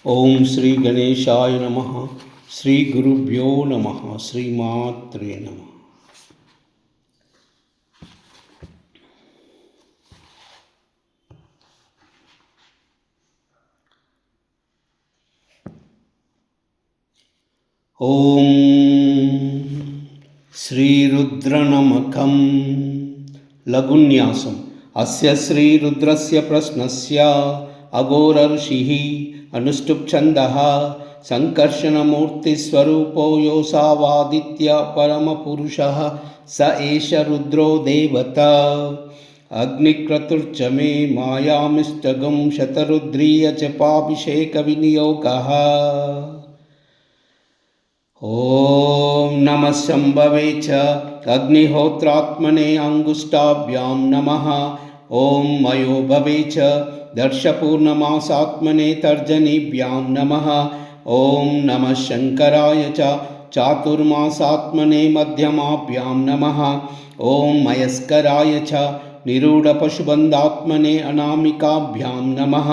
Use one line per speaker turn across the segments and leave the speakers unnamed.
ఓం శ్రీ గణేశాయ నమః. శ్రీ గురుభ్యో నమః. శ్రీమాత్రే నమః. ఓం శ్రీరుద్రనమకం. లఘున్యాసం. అస్య శ్రీరుద్రస్య ప్రశ్నస్య అఘోరర్షిః అనుష్టుప్ ఛందః సంకర్షణమూర్తిస్వరూపో యోసావాదిత్య పరమపురుషः స ఏష రుద్రో దేవతా అగ్నిక్రతుర్చ మే మాయామిష్టగం శతరుద్రీయ జపాభిషేక వినియోగः. ఓం నమః శంభవే చ అగ్నిహోత్రాత్మనే అంగుష్టాభ్యాం నమః. ఓం మయోభవే చ దర్శపూర్ణమాసాత్మనే తర్జనీభ్యాం నమః. ఓం నమః శంకరాయ చ చాతుర్మాసాత్మనే మధ్యమాభ్యాం నమః. ఓం మయస్కరాయ చ నిరూఢపశుబంధాత్మనే అనామికాభ్యాం నమః.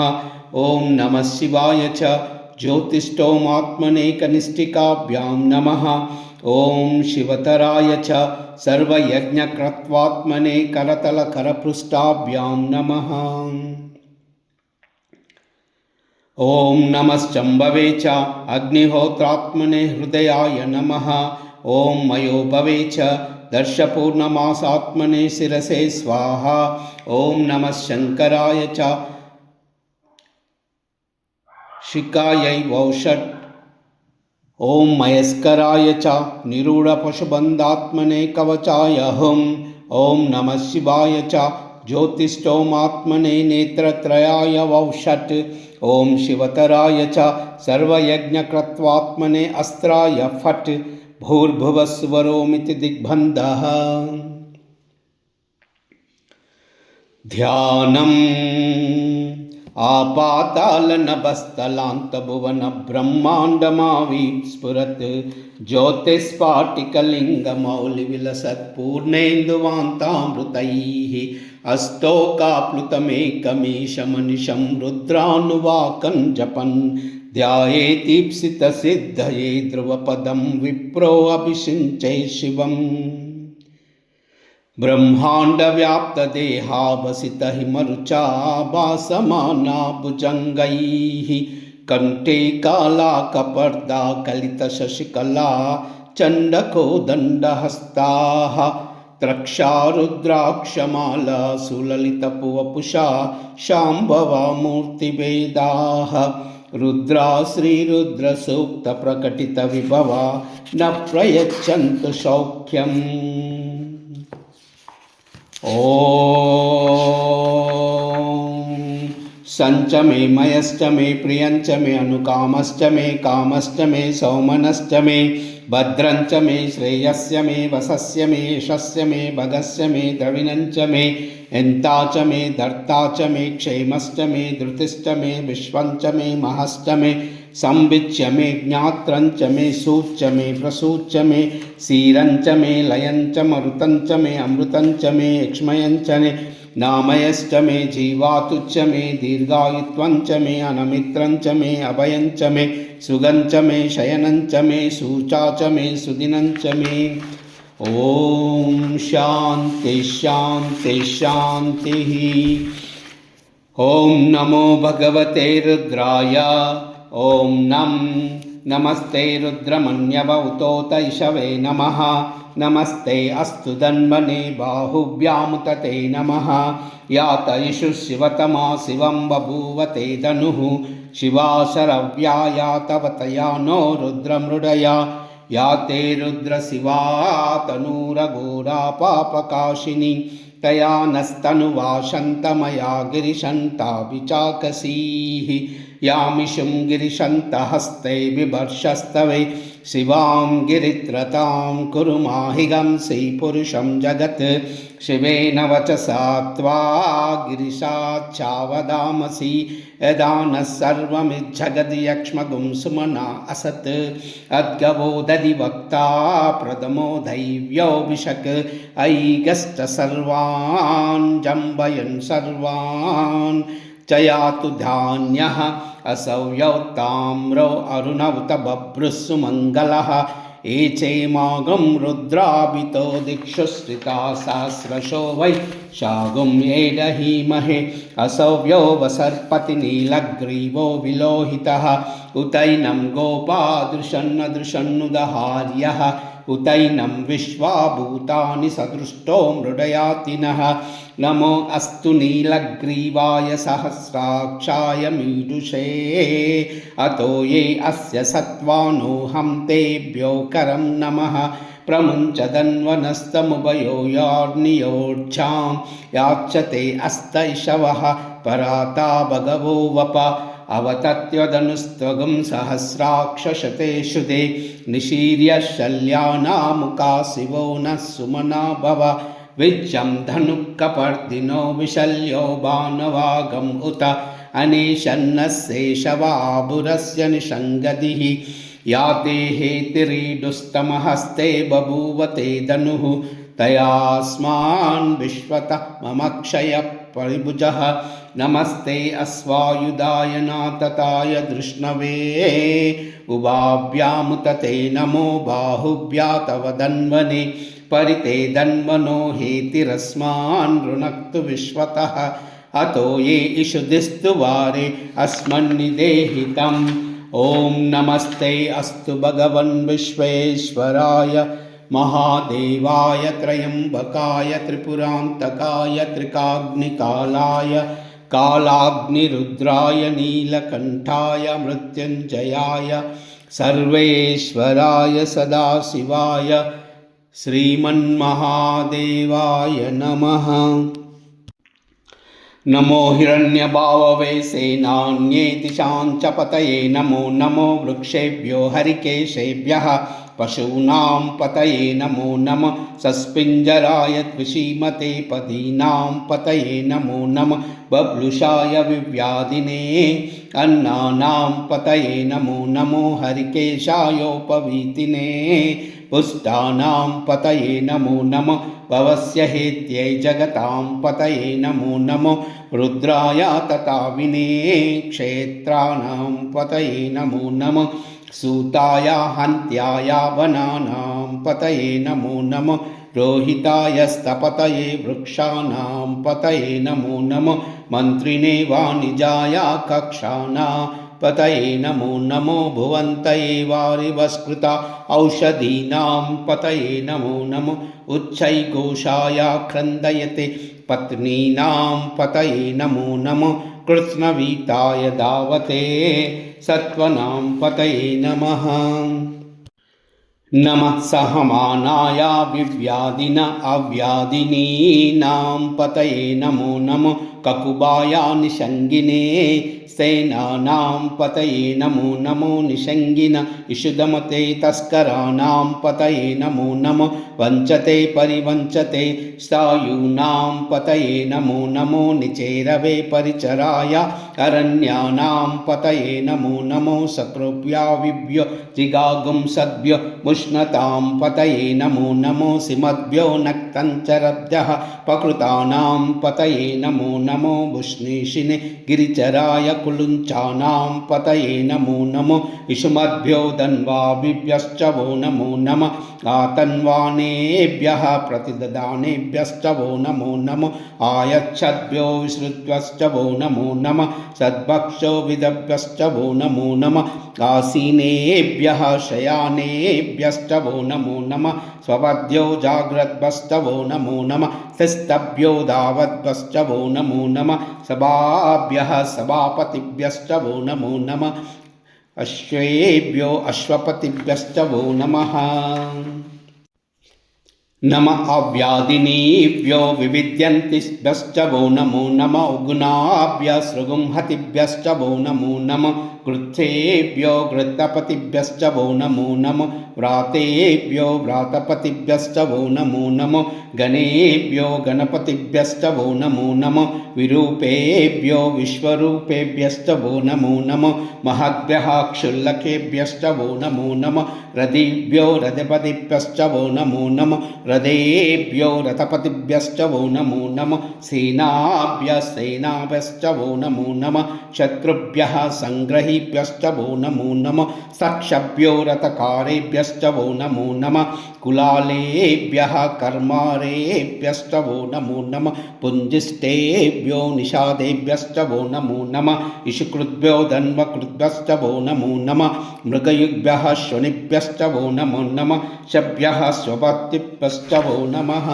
ఓం నమః శివాయ చ జ్యోతిష్టోమాత్మనే కనిష్ఠికాభ్యాం నమః. ఓం శివతరాయ చ సర్వయజ్ఞక్రత్వాత్మనే కరతలకరపృష్ఠాభ్యాం నమః. ఓం నమశ్చంభవే చ అగ్నిహోత్రాత్మనే హృదయాయ నమః. ఓం మయోభవే చ దర్శపూర్ణమాసాత్మనే శిరసే స్వాహా. ఓం నమః శంకరాయ చ శిఖాయై వౌషట్. ఓం మయస్కరాయ చ నిరూఢపశుబంధాత్మనే కవచాయ హుం. ఓం నమః శివాయ చ జ్యోతిష్టోమాత్మనే నేత్రత్రయాయ వౌషట్. ఓం శివతరాయ చ సర్వయజ్ఞక్రత్వాత్మనే అస్త్రాయ ఫట్. భూర్భువస్వరోమితి దిగ్బంధః. ధ్యానం. ఆపాతాళనభస్థలాంతభువన బ్రహ్మాండమావి స్ఫురత్ జ్యోతిస్ఫాటికలింగమౌళివిలసత్పూర్ణేందువాంతామృతైః. అస్తోకాప్లుతమేకమీశమనిశం రుద్రానువాకం జపన్ ధ్యాయేదీప్సితసిద్ధయే ధ్రువపదం విప్రో అభిషించే శివం. బ్రహ్మాండవ్యాప్తదేహావసితహిమరుచాభాసమానా భుజంగైః. కంఠే కాళాకపర్దా కలితశశికళా చండకోదండహస్తాః. త్రక్షారుద్రాక్షమాలా సులలితపువపుషా శాంభవా మూర్తిభేదాః. రుద్రా శ్రీరుద్రసూక్త ప్రకటిత విభవా న ప్రయచ్చంతు సౌఖ్యం. ఓం సంచ మే మయశ్చ మే ప్రియంచ మే అనుకామశ్చ మే కామశ్చ మే సౌమనశ్చ మే భద్రంచ మే శ్రేయస్య మే వసస్య మే యశస్య మే భగస్య మే ద్రవిణంచ మే ఎంతాచ మే ధర్తాచ మే క్షేమశ్చ మే ధృతిశ్చ మే విశ్వంచ మే మహశ్చ మే సంవిచ్య మే జ్ఞాత్రంచ మే సూచ్య మే ప్రసూచ్య మే శీరంచ మే లయంచ మరుతంచ మే అమృతంచ మే యక్ష్మయంచ మే నామయశ్చ మే జీవాతుచ్చ మే దీర్ఘాయుత్వంచ మే అనమిత్రంచ మే అభయంచ మే సుగంచ మే శయనంచ మే సూచాచ మే సుదినంచ మే. ఓం శాంతి శాంతి శాంతి. ఓం నమో భగవతే రుద్రాయ. ఓం నమస్తే రుద్రమన్యవౌతోత ఇషవే నమః. నమస్తే అస్తు ధన్వనే బాహుభ్యాముతతే నమః. యాత ఇషు శివతమా శివం బభూవతే ధనుః. శివాశరవ్యాయా తవతయా నో రుద్రమృడయా. యాతే రుద్రశివా తనూరఘోరా పాపకాశిని. తయా నస్తనువా శంతమయా గిరిశంతా విచాకసీః. యామిషుం గిరిశంతహస్తే బిభర్షస్తవే. శివాం గిరిత్రతాం కురు మాహిగంసి పురుషం జగత్. శివేన వచసా త్వా గిరిశాచ్చావదామసి. యదా నః సర్వమిజ్జగది యక్ష్మగుం సుమనా అసత్. అద్గవో దది వక్తా ప్రథమో దైవ్యోభిషక్. ఐగశ్చ సర్వాన్ జంబయన్ సర్వాన్ च यातु धान्यः असौयौ ताम्रौ अरुणौत बभ्रुः मङ्गलः एचेमागं रुद्राभितो दिक्षु श्रिता सहस्रशो वै शागुं येडहीमहे असौव्यो वसर्पति नीलग्रीवो विलोहितः उतैनं गोपादृशन्नदृशन्नुदहार्यः उतैनं विश्वाभूतानि सदृष्टो मृडयातिनः नमो अस्तु नीलग्रीवाय सहस्राक्षाय मीडुषे अतो ये अस्य सत्त्वानोऽहं तेभ्यो करं नमः प्रमुञ्चदन्वनस्तमुभयो यार्नियोर्च्छां याच्यते अस्तैषवः पराता भगवो वप अवतत्वदनुस्त्वगं सहस्राक्षशतेषु ते निशीर्य शल्यानामुका शिवो नः सुमना भव विज्जं धनुक्कपर्दिनो विशल्यो बाणवागम् उत अनेशन्नशेषवाबुरस्य निषङ्गतिः या ते हेतिरीडुस्तमहस्ते बभूव ते धनुः तयास्मान् विश्वतः मम क्षयः परिभुजः नमस्ते अश्वायुधाय नातताय धृष्णवे उभाभ्यामुत ते नमो बाहुभ्या तव धन्वने परिते धन्वनो हेतिरस्मान् ऋणक्तु विश्वतः अतो ये इषुदिस्तु वारे अस्मन्निदेहितम् ॐ नमस्ते अस्तु भगवन् विश्वेश्वराय महादेवाय त्रयम्बकाय त्रिपुरान्तकाय त्रिकाग्निकालाय कालाग्निरुद्राय नीलकण्ठाय मृत्युञ्जयाय सर्वेश्वराय सदाशिवाय श्रीमन्महादेवाय नमः। नमो हिरण्यभाववे सेनान्येति शाञ्चपतये नमो नमो वृक्षेभ्यो हरिकेशेभ्यः पशूनां पतये नमो नमः सस्पिञ्जराय द्विषीमते पदीनां पतये नमो नमः बभ्लुषाय विव्याधिने अन्नानां पतये नमो नमो हरिकेशायोपवीतिने पुष्टानां पतये नमो नमः भवस्य हेत्यै जगतां पतये नमो नमो रुद्राय तताविने क्षेत्राणां पतये नमो नमः सूताय हन्त्याय वनानां पतये नमो नमः रोहिताय स्तपतये वृक्षाणां पतये नमो नमः मन्त्रिणे वाणिजाय कक्षाणां पतये नमो नमो भुवन्तये वारिवस्कृता औषधीनां पतये नमो नमो उच्चैघोषाय क्रन्दयते पत्नीनां पतये नमो नमो कृत्स्नवीताय धावते सत्त्वनां पतये नमः नमः सहमानाय विव्याधिन अव्याधिनीनां पतये नमो नमो ककुबाय निषङ्गिने सेनानां पतये नमो नमो निषङ्गिन इषुदमते तस्कराणां पतये नमो नमो वञ्चते परिवञ्चते स्थायूनां पतये नमो नमो निचेरवे परिचराय अरण्यानां पतये नमो नमो सकृभ्याविभ्यो जिगागुं सद्भ्यो मुष्णतां पतये नमो नमो सिमद्भ्यो नक्तञ्चरभ्यः पकृतानां पतये नमो नमो बुष्णीषिने गिरिचराय कुलुञ्चानां पतये नमो नमो इषुमद्भ्यो धन्वाभिभ्यश्च वो नमो नमः आतन्वानेभ्यः प्रतिददानेभ्यश्च वो नमो नमो आयच्छद्भ्यो विश्रुत्वश्च वो नमो नमः सद्भक्षो विदभ्यश्च वो नमो नमः आसीनेभ्यः शयानेभ्यश्च वो नमो नमः स्वपद्यो जाग्रद्भश्च वो नमो नमः तिस्तभ्यो धावद्भश्च वो नमो नमः सभाभ्यः सभापतिभ्यश्च वो नमो नमः अश्वेभ्यो अश्वपतिभ्यश्च वो नमः नमः अव्याधिनीभ्यो विविद्यन्तिभ्यश्च वो नमो नमः उगुणाभ्यः सृगुंहतिभ्यश्च वो नमो नमः कृच्छेभ्यो घृतपतिभ्यश्च वो नमो नमः व्रातेभ्यो व्रातपतिभ्यश्च वो नमो नमः गणेभ्यो गणपतिभ्यश्च वो नमो नमः विरूपेभ्यो विश्वरूपेभ्यश्च वो नमो नमः महद्भ्यः क्षुल्लकेभ्यश्च वो नमो नमः रथेभ्यो रथपतिभ्यश्च वो नमो नमः रथेभ्यो रथपतिभ्यश्च वो नमो नमः सेनाभ्यश्च वो नमो नमः शत्रुभ्यः संग्रहीभ्यश्च वो नमो नमः सक्षभ्यो रथकारेभ्यश्च वो नमो नमः कुलालेभ्यः कर्मारेभ्यश्च वो नमो नमः पुञ्जिष्टेभ्यो निषादेभ्यश्च वो नमो नमः इषुकृद्भ्यो धन्वकृद्भ्यश्च वो नमो नमः मृगयुग्भ्यः श्वनिभ्यश्च वो नमो नमः शभ्यः स्वपतिभ्यश्च वो नमः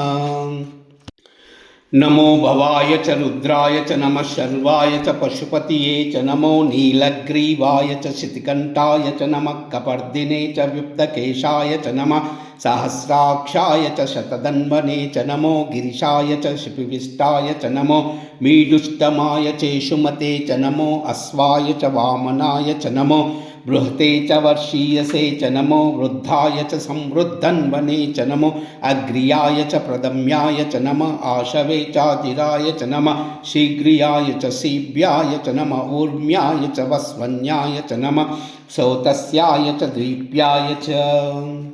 नमो भवाय च रुद्राय च नमः शर्वाय च पशुपतये च नमो नीलग्रीवाय च शितिकण्ठाय च नमः कपर्दिने च व्युक्तकेशाय च नमः सहस्राक्षाय च शतधन्वने च नमो गिरिशाय च शिपिविष्टाय च नमो मीडुष्टमाय चेषुमते च नमो अश्वाय च वामनाय च नमो बृहते च वर्षीयसे च नमो वृद्धाय च संवृद्धन्वने च नमो अग्र्याय च प्रदम्याय च नमः आशवे चाजिराय च नमः शीघ्रियाय च सीभ्याय च नमः ऊर्म्याय च वस्वन्याय च नमः सौतस्याय च द्वीप्याय च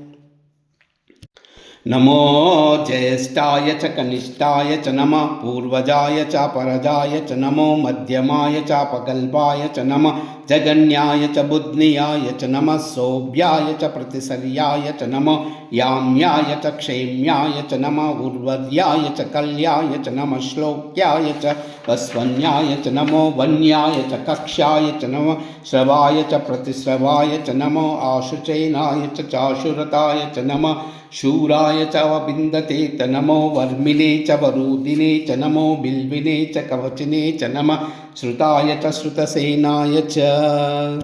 नमो ज्येष्ठाय च कनिष्ठाय च नमः पूर्वजाय च परजाय च नमो मध्यमाय च अपगल्भाय च नमः जगन्याय च बुध्नियाय च नमः सौभ्याय च प्रतिसर्याय च नमो याम्याय च क्षेम्याय च नमः उर्वर्याय च कल्याय च नमः श्लोक्याय च वस्वन्याय च नमो वन्याय च कक्ष्याय च नमः श्रवाय च प्रतिश्रवाय च नमो आशुचैनाय च चाशुरताय च नमः शूराय च वबिन्दते च नमो वर्मिने च वरूदिने च नमो बिल्विने च कवचिने च नमः श्रुताय च श्रुतसेनाय च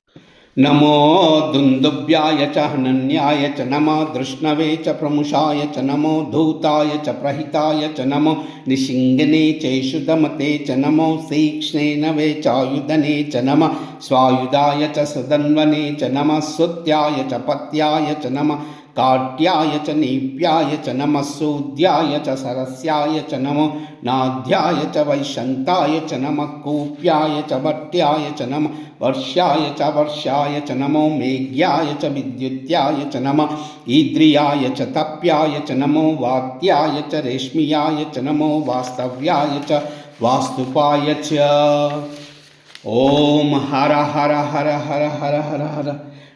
नमो दुन्दुभ्याय च हनन्याय च नमः धृष्णवे च प्रमुषाय च नमो धूताय च प्रहिताय च नमो निशिङ्गने चैषुदमते च नमो तीक्ष्णेनवे चायुधने च नमः स्वायुधाय च सदन्वने च नमः स्तुत्याय च पत्याय च नमः काट्याय च नीप्याय च नमः सूद्याय च सरस्याय च नमो नाद्याय च वैशन्ताय च नमः कूप्याय च भट्ट्याय च नमः वर्ष्याय च नमो मेघ्याय च विद्युत्याय च नमः ईद्रियाय च तप्याय च नमो वात्याय च रेश्मियाय च नमो वास्तव्याय च वास्तुपाय च ॐ हर हर हर हर हर हर हर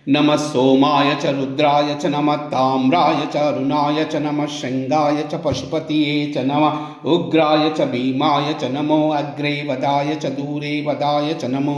नमः सोमाय च रुद्राय च नमः ताम्राय च अरुणाय च नमः शृंगाय च पशुपतये च नमः उग्राय च भीमाय च नमो अग्रे वदाय च दूरे वदाय च नमो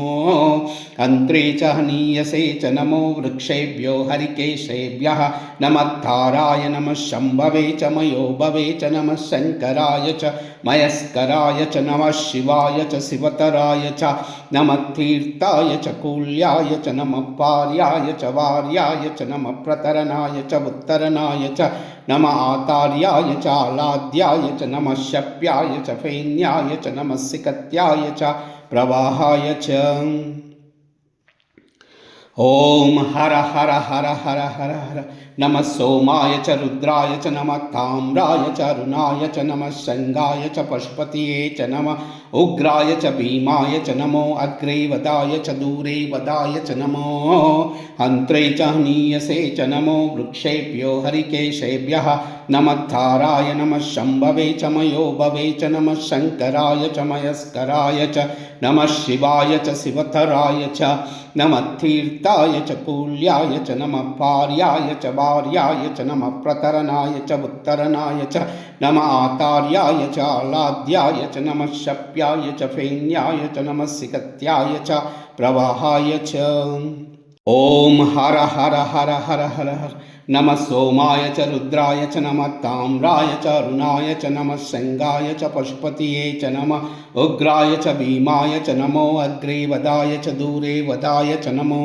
अन्त्रे च हनीयसे च नमो वृक्षेभ्यो हरिकेशेभ्यः नमः ताराय नमः शम्भवे च मयोभवे च नमः शङ्कराय च मयस्कराय च नमः शिवाय च शिवतराय च नमः तीर्थाय च कूल्याय च नमः पार्याय च वार्याय च नमः प्रतरणाय च उत्तरणाय च नमः आतार्याय च आलाद्याय च नमः शप्याय च फेन्याय च नमः सिकत्याय च प्रवाहाय च ॐ हर हर हर हर हर हर नमः सोमाय च रुद्राय च नमः ताम्राय च अरुणाय च नमः शृंगाय च पशुपतये च नमः उग्राय च भीमाय च नमो अग्रे वदाय च दूरे वदाय च नमो अन्त्रे च हनीयसे च नमो वृक्षेभ्यो हरिकेशेभ्यः नमः ताराय नमः शम्भवे च मयोभवे च नमः शङ्कराय च मयस्कराय च नमः शिवाय च शिवतराय च नमः तीर्थाय च कूल्याय च नमः पार्याय च वार्याय च नमः प्रतरणाय च उत्तरणाय च नमः आतार्याय च आलाद्याय च नमः शप्याय च फेन्याय च नमः सिकत्याय च प्रवाहाय च ॐ हर हर हर हर हर हर नमः सोमाय च रुद्राय च नमः ताम्राय च अरुणाय च नमः शृंगाय च पशुपतये च नमः उग्राय च भीमाय च नमो अग्रे वदाय च दूरे वदाय च नमो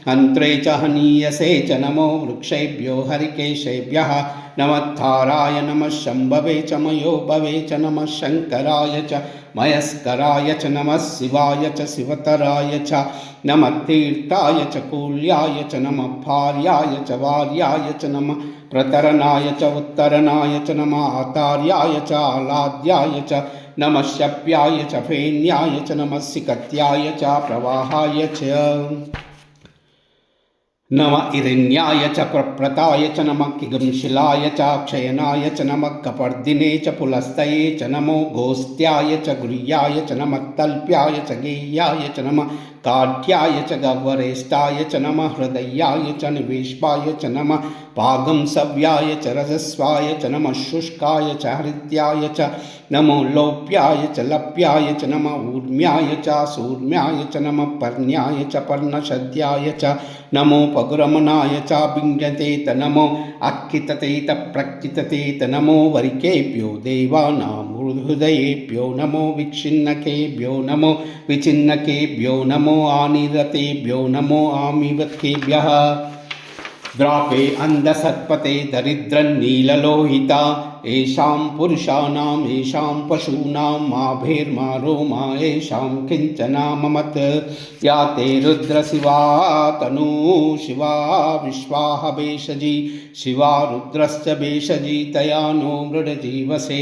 अन्त्रे च हनीयसे च नमो वृक्षेभ्यो हरिकेशेभ्यः नमः ताराय नमः शम्भवे च मयोभवे च नमः शङ्कराय च मयस्कराय च नमः शिवाय च शिवतराय च नमः तीर्थाय च कूल्याय च नमः पार्याय च वार्याय च नमः प्रतरणाय च उत्तरणाय च नमः आतार्याय च आलाद्याय च नमः शप्याय च फेन्याय च नमः सिकत्याय च प्रवाहाय च नमः इरिण्याय च प्रप्रताय च नमः किगंशिलाय च क्षयनाय च नमः कपर्दिने च पुलस्तये च नमो गोस्त्याय च गुह्याय च नमः तल्प्याय च गेह्याय च नमः काठ्याय च गह्वरेष्ठाय च नमः हृदयाय च निवेश्वाय च नमः पागंसव्याय च रजस्वाय च नमः शुष्काय च हृद्याय च नमो लोप्याय च लप्याय च नमः ऊर्म्याय च सूर्म्याय च नमः पर्ण्याय च पर्णशद्याय च नमो पगुरमनाय च बिङ्गते त नमो अक्कितते त प्रक्कितते त नमो वरिकेभ्यो देवानां हृदयेभ्यो नमो विच्छिन्नकेभ्यो नमो विचिन्नकेभ्यो नमो आनिरतेभ्यो नमो आमिवत्केभ्यः द्रापे अंधसत्पते दरिद्रन्नीललोहिता येषां पुरुषाणां येषां पशूनां माभेर्मा रोमा येषां किञ्चना ममत् या ते रुद्रशिवा तनु शिवा विश्वाह भेषजी शिवा रुद्रश्च भेषजी तया नो मृडजीवसे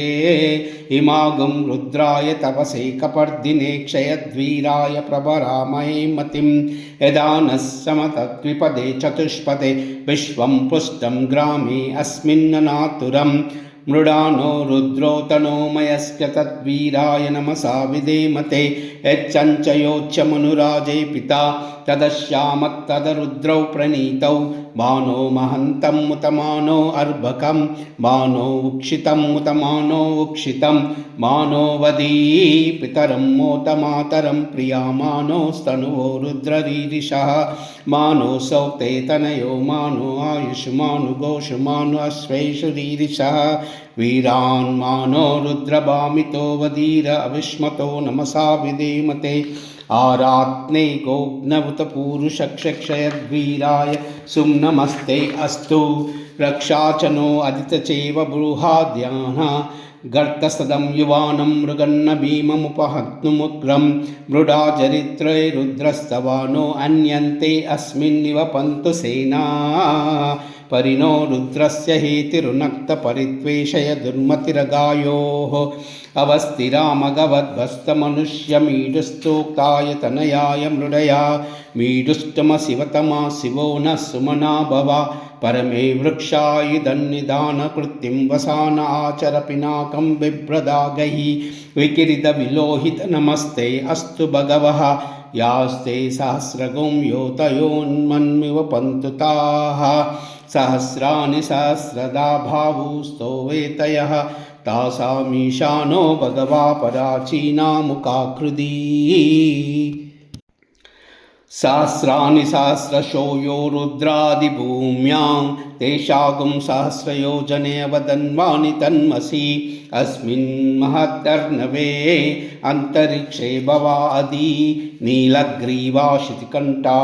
इमागं रुद्राय तपसे कपर्दिने क्षयद्वीराय प्रभरामहे मतिं यदा नः समतद्विपदे चतुष्पदे विश्वं पुष्टं ग्रामे अस्मिन्ननातुरं मृडानो रुद्रोतनो मयस्य तद्वीराय नमसा विधेमते यच्चञ्चयोच्च मनुराजे पिता तदश्यामत्तदरुद्रौ प्रणीतौ बाणो महन्तं मुतमानो अर्भकं बाणो उक्षितं मुतमानो उक्षितं मानो वदी पितरं मोतमातरं प्रियामानो स्तनुवो रुद्ररीरिषः मानो सौते तनयो मानो आयुष्मानु गोषुमानु अश्वेषु रीरिषः वीरान् मानो रुद्रभामितो वदीर अविस्मतो नमसा विधेमते आरात्ने गोग्नवतपूरुषक्षयद्वीराय सुम्नमस्ते अस्तु रक्षाचनो अदितचैव बृहाद्याः गर्तसदं युवानं मृगन्न भीममुपहत्नुमुग्रं मृडा चरित्रे रुद्रस्तवानो अन्यन्ते अस्मिन्निव पन्तु सेना परिणो रुद्रस्य हेतिरुनक्तपरित्वेषय दुर्मतिरगायोः अवस्थिरामगवद्भस्तमनुष्यमीडुस्तोक्ताय तनयाय मृडया मीडुष्टमशिवतमा शिवो नः सुमना भवा परमे वृक्षायुधन्निधानकृत्तिं वसान आचर पिनाकं बिभ्रदागैः विकिरितविलोहित नमस्ते अस्तु भगवः यास्ते सहस्रगुं योतयोन्मन्मिव पन्तु ताः सहस्राणि सहस्रदा भावुस्तोवेतयः तासामीशानो भगवा पराचीनामुखाकृदी सहस्राणि सहस्रशो यो रुद्रादिभूम्यां तेषागुं सहस्रयोजने वदन्वानि तन्मसि अस्मिन् महदर्णवे अन्तरिक्षे भवादि नीलग्रीवाशितिकण्ठा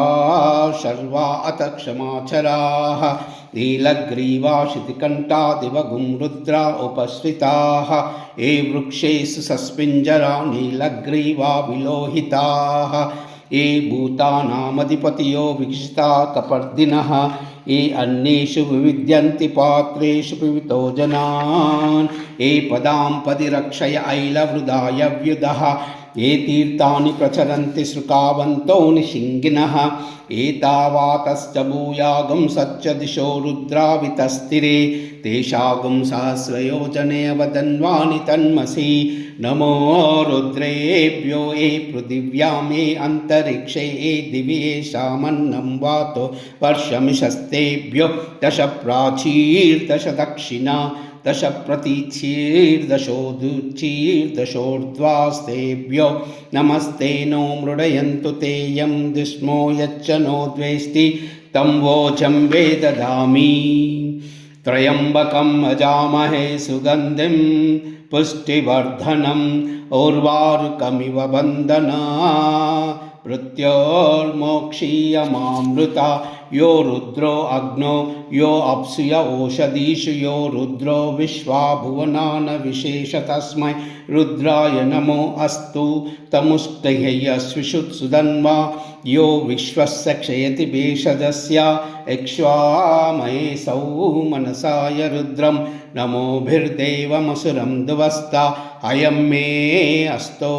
शर्वा अथ क्षमाचराः नीलग्रीवाशितिकण्ठा दिवगुं रुद्रा उपश्रिताः ये वृक्षेषु सस्पिञ्जरा नीलग्रीवा विलोहिताः ये भूतानामधिपतयो विक्षिता कपर्दिनः ये अन्येषु विविद्यन्ति पात्रेषु पिबतो जनान् ये पदां पदि रक्षय ऐलवृदाय व्युदः ये तीर्थानि प्रचरन्ति श्रुकावन्तो निशिङ्गिनः एतावातश्च भूयागं सच्च दिशो रुद्रावितस्तिरे तेषागुं सहस्रयोजने वदन्वानि तन्मसि नमो रुद्रेभ्यो ये पृथिव्यां ये अन्तरिक्षे ये दिवि येषामन्नं वातो वर्षमिषस्तेभ्यो दश प्राचीर्दश दक्षिणा दश प्रतीचीर्दशोदुचीर्दशोर्ध्वास्तेभ्यो नमस्ते नो मृडयन्तु ते यं दुष्मो यच्च नो द्वेष्टि तं वोचं वेदधामि त्र्यम्बकम् अजामहे सुगन्धिं पुष्टिवर्धनम् उर्वारुकमिव बन्धना मृत्योर्मोक्षीयमामृता यो रुद्रो अग्नो यो अप्सुय ओषधीषु यो रुद्रो विश्वा भुवनान विशेष तस्मै रुद्राय नमो अस्तु तमुष्टह्यस्विषुत्सुधन्वा यो विश्वस्य क्षयति भेषजस्य इक्ष्वामहे सौ मनसाय रुद्रं नमोभिर्देवमसुरं दुवस्ता अयं मे अस्तो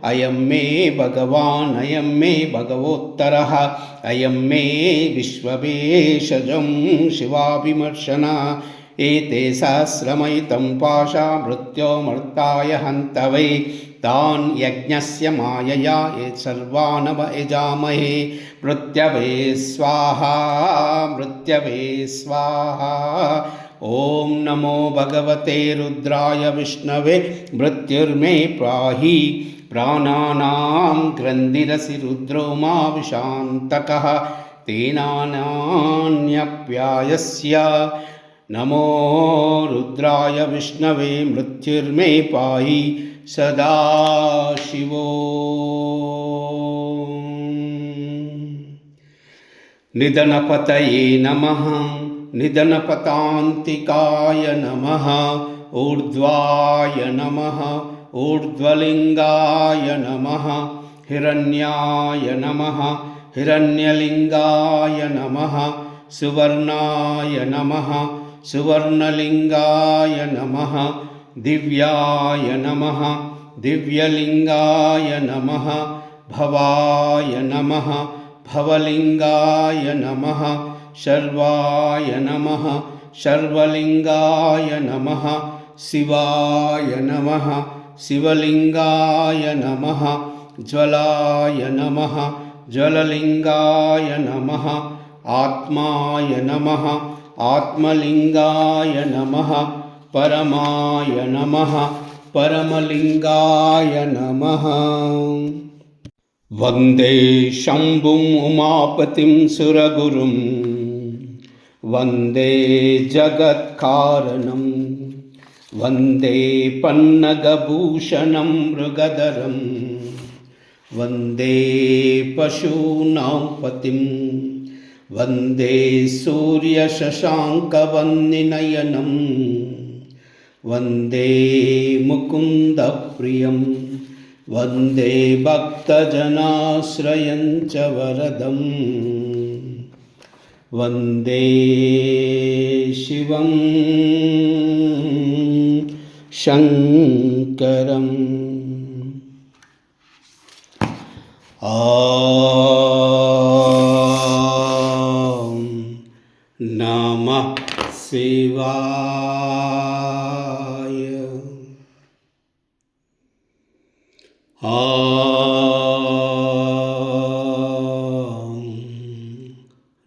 अयं मे भगवान् अयं मे भगवोत्तरः अयं मे विश्वभेषजं शिवाभिमर्शना एते सहस्रमयुतं पाशा मृत्योमर्ताय हन्तवे तान् यज्ञस्य मायया ये सर्वान् यजामहे मृत्यवे स्वाहा मृत्यवे स्वाहा। ॐ नमो भगवते रुद्राय विष्णवे मृत्युर्मे पाहि प्राणानां ग्रन्थिरसि रुद्रो मा विशान्तकः तेनान्यप्यायस्य नमो रुद्राय विष्णवे मृत्युर्मे पाहि सदाशिवो। निधनपतये नमः निधनपतान्तिकाय नमः ऊर्ध्वाय नमः ऊर्ध्वलिङ्गाय नमः हिरण्याय नमः हिरण्यलिङ्गाय नमः सुवर्णाय नमः सुवर्णलिङ्गाय नमः दिव्याय नमः दिव्यलिङ्गाय नमः भवाय नमः भवलिङ्गाय नमः शर्वाय नमः शर्वलिङ्गाय नमः शिवाय नमः शिवलिङ्गाय नमः ज्वलाय नमः ज्वललिङ्गाय नमः आत्माय नमः आत्मलिङ्गाय नमः परमाय नमः परमलिङ्गाय नमः। वन्दे शम्भुम् उमापतिं सुरगुरुं वन्दे जगत्कारणं वन्दे पन्नगभूषणं मृगधरं वन्दे पशूनां पतिं वन्दे सूर्यशशाङ्कवह्निनयनं वन्दे मुकुन्दप्रियं वन्दे भक्तजनाश्रयं च वरदं वन्दे शिवं शङ्करम्। नमः शिवाय।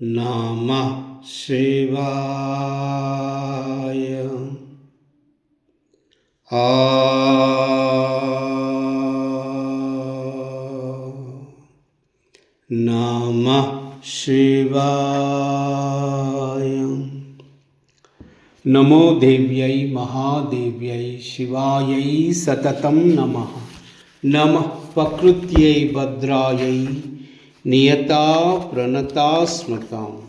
नमः शिवाय। नमः शिवाय। नमो देव्यै महादेव्यै शिवायै सततं नमः। नमः प्रकृत्यै भद्रायै नियता प्रणता स्मृताम्।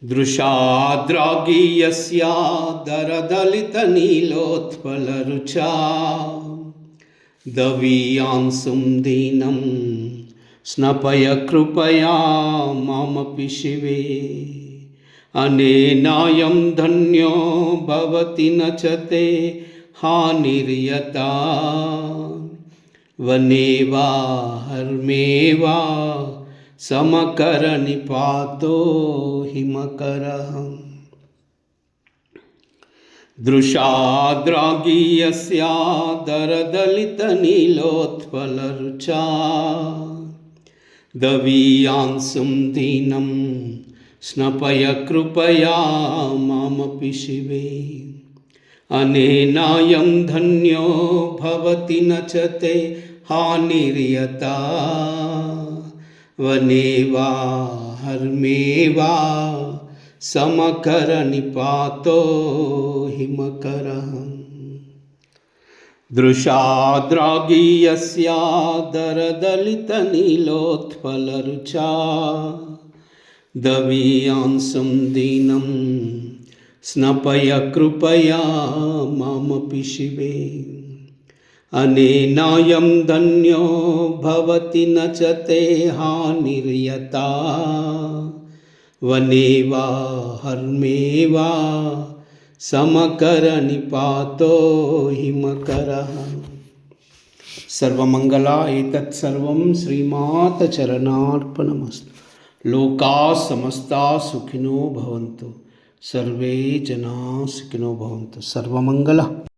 दृशाद्रागीयस्या दरदलितनीलोत्पलरुचा दवीयांशुं दीनं स्नपय कृपया मामपि शिवे। अनेनायं धन्यो भवति न च ते हानिर्यता वने वा हर्मे वा समकरनिपातो हिमकरः। दृशाद्रागीयस्या दरदलितनीलोत्पलरुचा दवीयांशुं दीनं स्नपय कृपया मामपि शिवे। अनेनायं धन्यो भवति न च ते हानिर्यता वने वा हर्मे वा समकरनिपातो हिमकरः। दृशाद्रागीयस्या दरदलितनीलोत्पलरुचा दवीयांसं दीनं स्नपय कृपया मामपि शिवे। अनेनायं धन्यो भवति न च ते हानिर्यता वने वा हर्मे वा समकरनिपातो हिमकरः। सर्वमंगला एतत् सर्वं श्रीमातचरणार्पणमस्तु। लोकाः समस्ताः सुखिनो भवन्तु, सर्वे जनाः सुखिनो भवन्तु। सर्वमंगला।